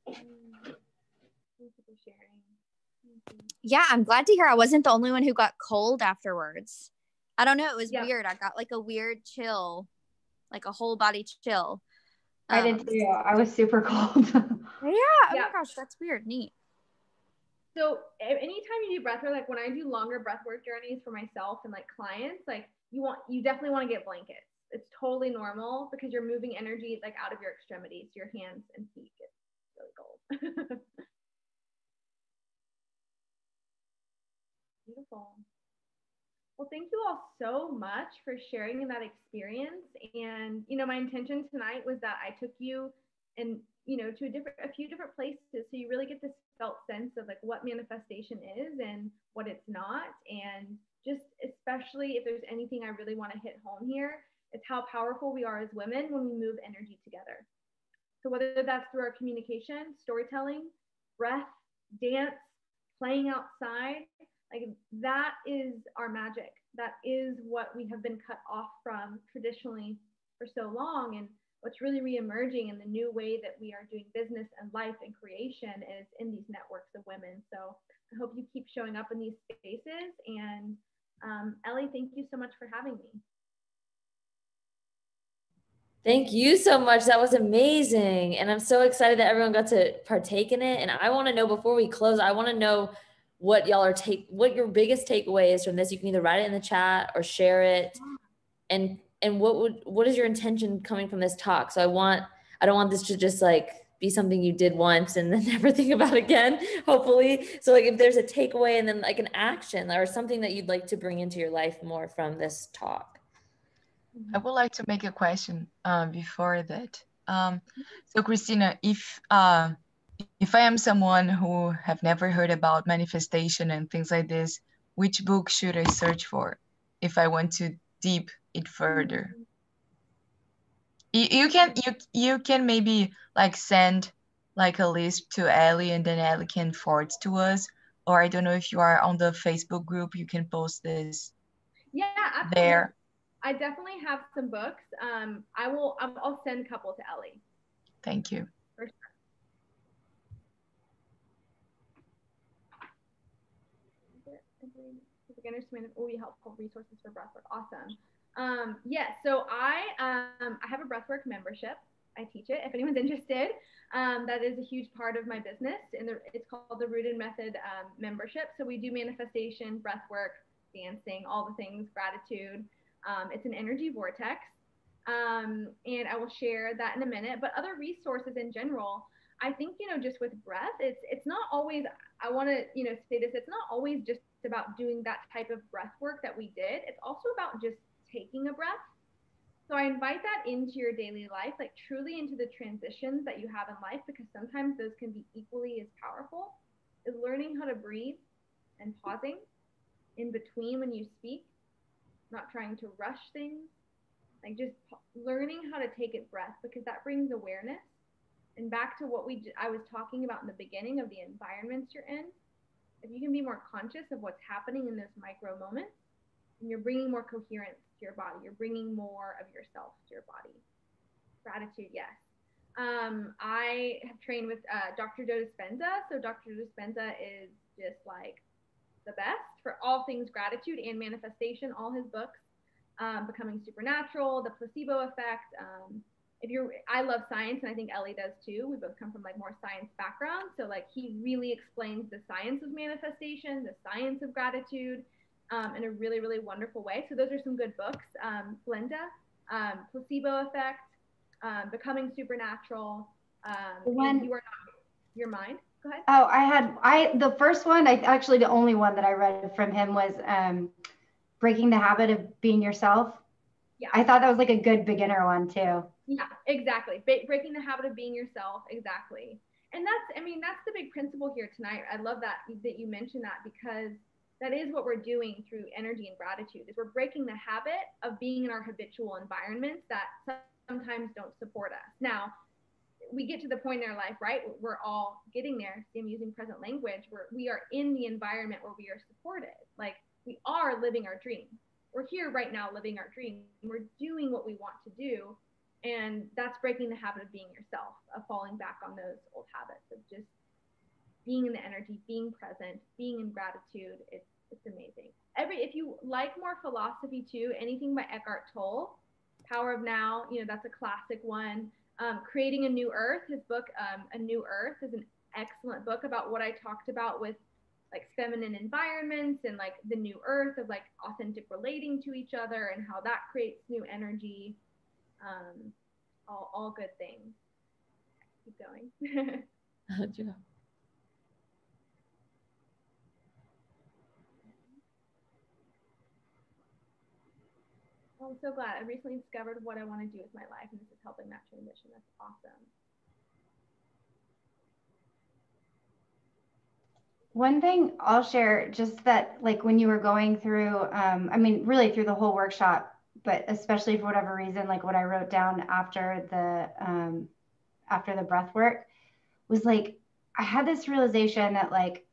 Thank you for sharing. Yeah, I'm glad to hear I wasn't the only one who got cold afterwards. I don't know, it was weird. I got like a weird chill, like a whole body chill. I did too. I was super cold. Yeah. Oh my gosh, that's weird. Neat. So anytime you do breath work, like when I do longer breath work journeys for myself and like clients, like you definitely want to get blankets. It's totally normal because you're moving energy like out of your extremities, your hands and feet get really cold. Beautiful. Well, thank you all so much for sharing that experience. And, my intention tonight was that I took you and, to a few different places. So you really get this felt sense of like what manifestation is and what it's not. And just especially if there's anything I really want to hit home here, it's how powerful we are as women when we move energy together. So whether that's through our communication, storytelling, breath, dance, playing outside, like that is our magic. That is what we have been cut off from traditionally for so long. And what's really reemerging in the new way that we are doing business and life and creation is in these networks of women. So I hope you keep showing up in these spaces. And Ellie, thank you so much for having me. Thank you so much. That was amazing. And I'm so excited that everyone got to partake in it. And I want to know, before we close, I want to know what what your biggest takeaway is from this. You can either write it in the chat or share it. And what is your intention coming from this talk? So I don't want this to just like be something you did once and then never think about again, hopefully. So like if there's a takeaway and then like an action or something that you'd like to bring into your life more from this talk. I would like to make a question before that. So Cristina, if I am someone who have never heard about manifestation and things like this, which book should I search for if I want to deep it further? You can maybe like send like a list to Ellie and then Ellie can forward to us, or I don't know if you are on the Facebook group, you can post this Yeah, absolutely. there. I definitely have some books. I'll send a couple to Ellie. Thank you. For sure. Beginners will be helpful resources for breathwork. Awesome. Yeah, so I have a breathwork membership. I teach it if anyone's interested. That is a huge part of my business, and it's called the Rooted Method membership. So we do manifestation, breathwork, dancing, all the things, gratitude. It's an energy vortex, and I will share that in a minute. But other resources in general, I think, just with breath, it's not always, I want to, say this, it's not always just about doing that type of breath work that we did. It's also about just taking a breath. So I invite that into your daily life, like truly into the transitions that you have in life, because sometimes those can be equally as powerful, is learning how to breathe and pausing in between when you speak, not trying to rush things, like just learning how to take a breath, because that brings awareness. And back to what I was talking about in the beginning of the environments you're in, if you can be more conscious of what's happening in those micro moments, and you're bringing more coherence to your body, you're bringing more of yourself to your body. Gratitude, yes. I have trained with Dr. Joe Dispenza. So Dr. Dispenza is just like the best for all things gratitude and manifestation. All his books, Becoming Supernatural, The Placebo Effect. I love science, and I think Ellie does too. We both come from like more science backgrounds. So like he really explains the science of manifestation, the science of gratitude, in a really, really wonderful way. So those are some good books. Glenda, Placebo Effect, Becoming Supernatural, and You Are Not Your Mind. Go ahead. Oh, the first one, actually the only one that I read from him was Breaking the Habit of Being Yourself. Yeah. I thought that was like a good beginner one too. Yeah, exactly. Breaking the habit of being yourself. Exactly. And that's the big principle here tonight. I love that you mentioned that, because that is what we're doing through energy and gratitude, is we're breaking the habit of being in our habitual environments that sometimes don't support us. Now, we get to the point in our life, right? We're all getting there. See, I'm using present language, where we are in the environment where we are supported. Like, we are living our dream. We're here right now living our dream. We're doing what we want to do. And that's breaking the habit of being yourself, of falling back on those old habits of just being in the energy, being present, being in gratitude. It's amazing. If you like more philosophy too, anything by Eckhart Tolle, Power of Now, that's a classic one. Creating a New Earth, his book, A New Earth, is an excellent book about what I talked about with like feminine environments and like the new earth of like authentic relating to each other and how that creates new energy. All good things. Keep going. Well, I'm so glad. I recently discovered what I want to do with my life, and this is helping that transition. That's awesome. One thing I'll share, just that like when you were going through, really through the whole workshop, but especially for whatever reason, like what I wrote down after the breath work was like, I had this realization that like,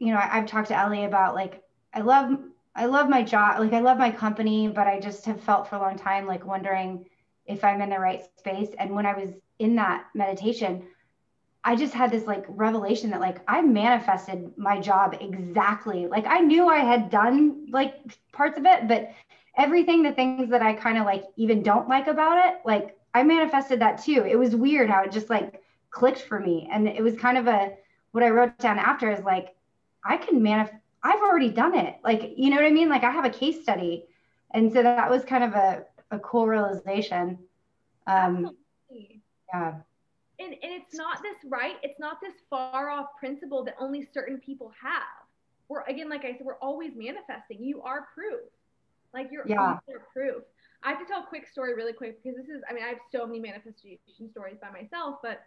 I've talked to Ellie about like, I love my job, like I love my company, but I just have felt for a long time, like wondering if I'm in the right space. And when I was in that meditation, I just had this like revelation that like I manifested my job exactly. Like I knew I had done like parts of it, but the things that I kind of like even don't like about it, like I manifested that too. It was weird how it just like clicked for me. And it was kind of what I wrote down after is like, I've already done it. Like, you know what I mean? Like I have a case study. And so that was kind of a cool realization. Absolutely. Yeah. And it's not this, right? It's not this far off principle that only certain people have. We're, again, like I said, we're always manifesting. You are proof. Like you are proof. I have to tell a quick story really quick, because I have so many manifestation stories by myself, but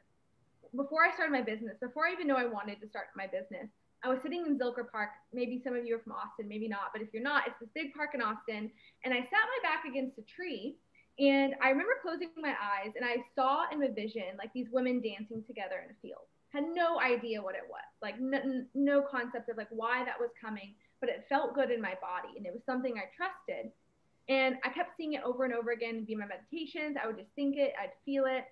before I started my business, before I even knew I wanted to start my business, I was sitting in Zilker Park. Maybe some of you are from Austin, maybe not, but if you're not, it's this big park in Austin. And I sat my back against a tree, and I remember closing my eyes, and I saw in my vision like these women dancing together in a field. had no idea what it was, like no concept of like why that was coming, but it felt good in my body and it was something I trusted. And I kept seeing it over and over again and be my meditations. I would just think it, I'd feel it.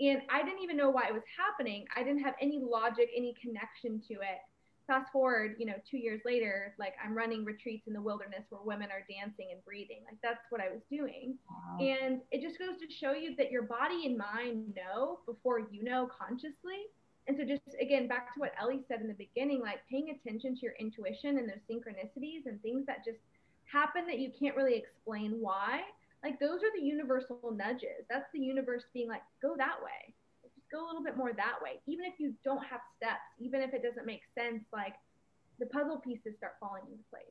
And I didn't even know why it was happening. I didn't have any logic, any connection to it. Fast forward, 2 years later, like I'm running retreats in the wilderness where women are dancing and breathing. Like that's what I was doing. Wow. And it just goes to show you that your body and mind know before you know consciously. And so just, again, back to what Ellie said in the beginning, like paying attention to your intuition and those synchronicities and things that just happen that you can't really explain why. Like those are the universal nudges. That's the universe being like, go that way. Just go a little bit more that way. Even if you don't have steps, even if it doesn't make sense, like the puzzle pieces start falling into place.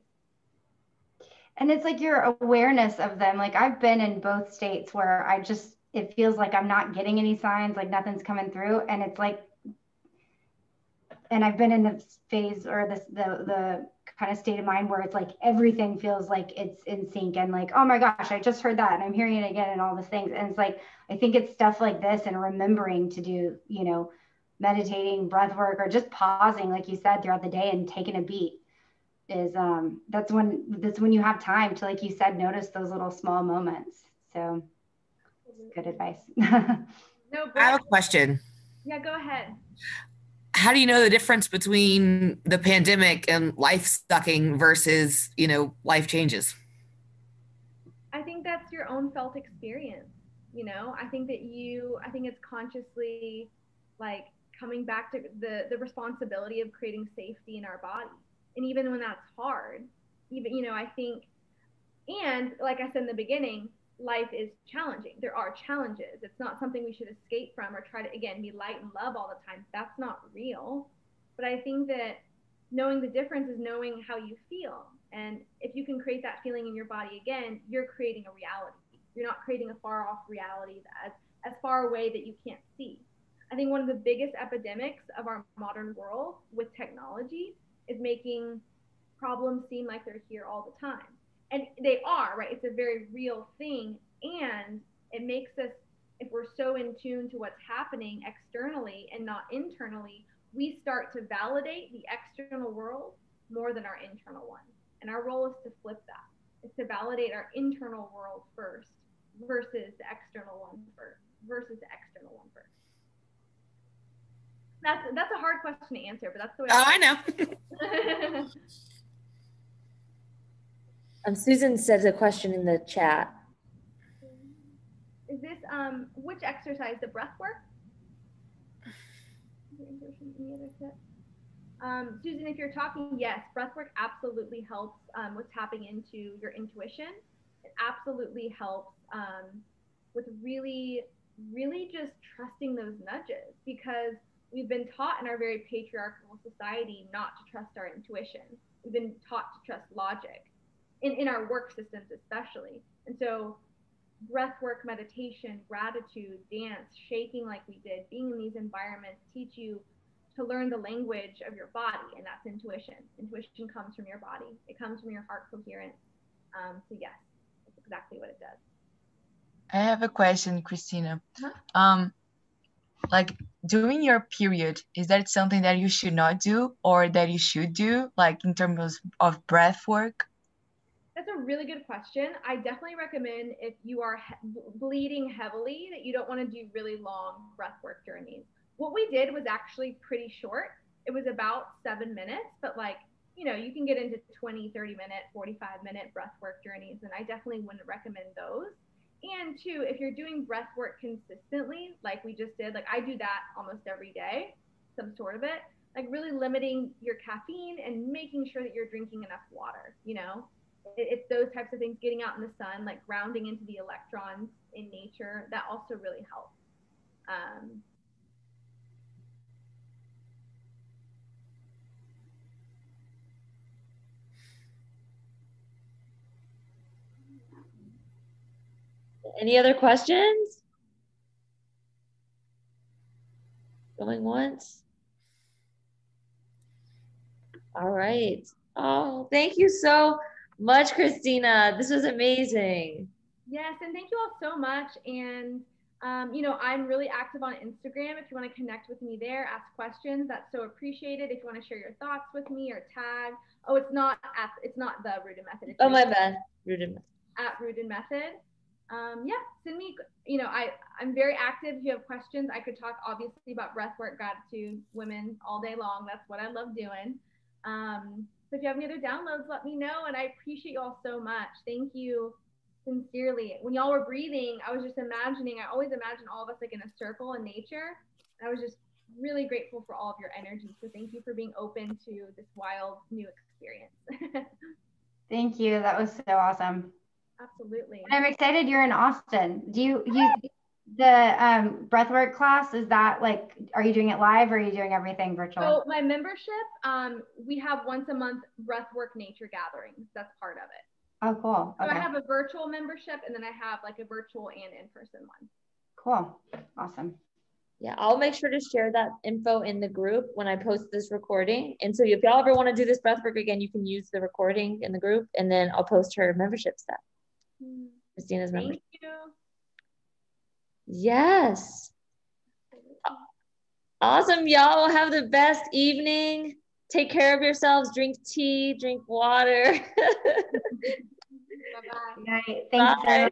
And it's like your awareness of them. Like I've been in both states where it feels like I'm not getting any signs, like nothing's coming through. And it's like, and I've been in the phase or the kind of state of mind where it's like everything feels like it's in sync and like, oh my gosh, I just heard that and I'm hearing it again and all these things. And it's like, I think it's stuff like this and remembering to do, meditating, breath work, or just pausing, like you said, throughout the day and taking a beat is that's when you have time to, like you said, notice those little small moments. So good advice. No, I have a question. Yeah, go ahead. How do you know the difference between the pandemic and life sucking versus, life changes? I think that's your own felt experience. I think it's consciously like coming back to the responsibility of creating safety in our body. And even when that's hard, I think, and like I said in the beginning, life is challenging. There are challenges. It's not something we should escape from or try to, again, be light and love all the time. That's not real. But I think that knowing the difference is knowing how you feel. And if you can create that feeling in your body again, you're creating a reality. You're not creating a far off reality as far away that you can't see. I think one of the biggest epidemics of our modern world with technology is making problems seem like they're here all the time. And they are, right? It's a very real thing. And it makes us, if we're so in tune to what's happening externally and not internally, we start to validate the external world more than our internal one. And our role is to flip that. It's to validate our internal world first versus the external one first. That's a hard question to answer, but that's the way I know. Susan says a question in the chat. Is this which exercise? The breath work? Susan, if you're talking, yes, breath work absolutely helps with tapping into your intuition. It absolutely helps with really, really just trusting those nudges, because we've been taught in our very patriarchal society not to trust our intuition. We've been taught to trust logic. In our work systems especially. And so breath work, meditation, gratitude, dance, shaking like we did, being in these environments teach you to learn the language of your body, and that's intuition. Intuition comes from your body. It comes from your heart coherence. So yes, that's exactly what it does. I have a question, Cristina. Like during your period, is that something that you should not do or that you should do, like in terms of breath work? That's a really good question. I definitely recommend, if you are bleeding heavily, that you don't want to do really long breathwork journeys. What we did was actually pretty short. It was about 7 minutes, but you can get into 20, 30 minute, 45-minute breathwork journeys. And I definitely wouldn't recommend those. And two, if you're doing breathwork consistently, like we just did, like I do that almost every day, some sort of it, like really limiting your caffeine and making sure that you're drinking enough water, It's those types of things, getting out in the sun, like grounding into the electrons in nature, that also really helps. Any other questions? Going once? All right. Oh, thank you so much, Cristina. This was amazing. Yes, and thank you all so much. And You know, I'm really active on Instagram. If you want to connect with me there, ask questions, that's so appreciated. If you want to share your thoughts with me or tag, it's not the Rooted Method. Oh, my bad. Rooted Method. At Rooted Method. Yeah, send me, you know, I'm very active. If you have questions, I could talk obviously about breathwork, gratitude, women all day long. That's what I love doing. So if you have any other downloads, let me know. And I appreciate you all so much. Thank you sincerely. When y'all were breathing, I was just imagining, I always imagine all of us like in a circle in nature. And I was just really grateful for all of your energy. So thank you for being open to this wild new experience. Thank you. That was so awesome. Absolutely. And I'm excited you're in Austin. Do you use the breathwork class? Is that like, are you doing it live or are you doing everything virtual? So my membership, we have once a month breathwork nature gatherings. That's part of it. Oh, cool. So okay. I have a virtual membership and then I have like a virtual and in-person one. Cool. Awesome. Yeah, I'll make sure to share that info in the group when I post this recording. And so if y'all ever want to do this breathwork again, you can use the recording in the group and then I'll post her membership stuff. Christina's membership. Thank you. Yes. Awesome, y'all. Will have the best evening. Take care of yourselves. Drink tea, drink water. Bye-bye. Good night. Thanks, Bye.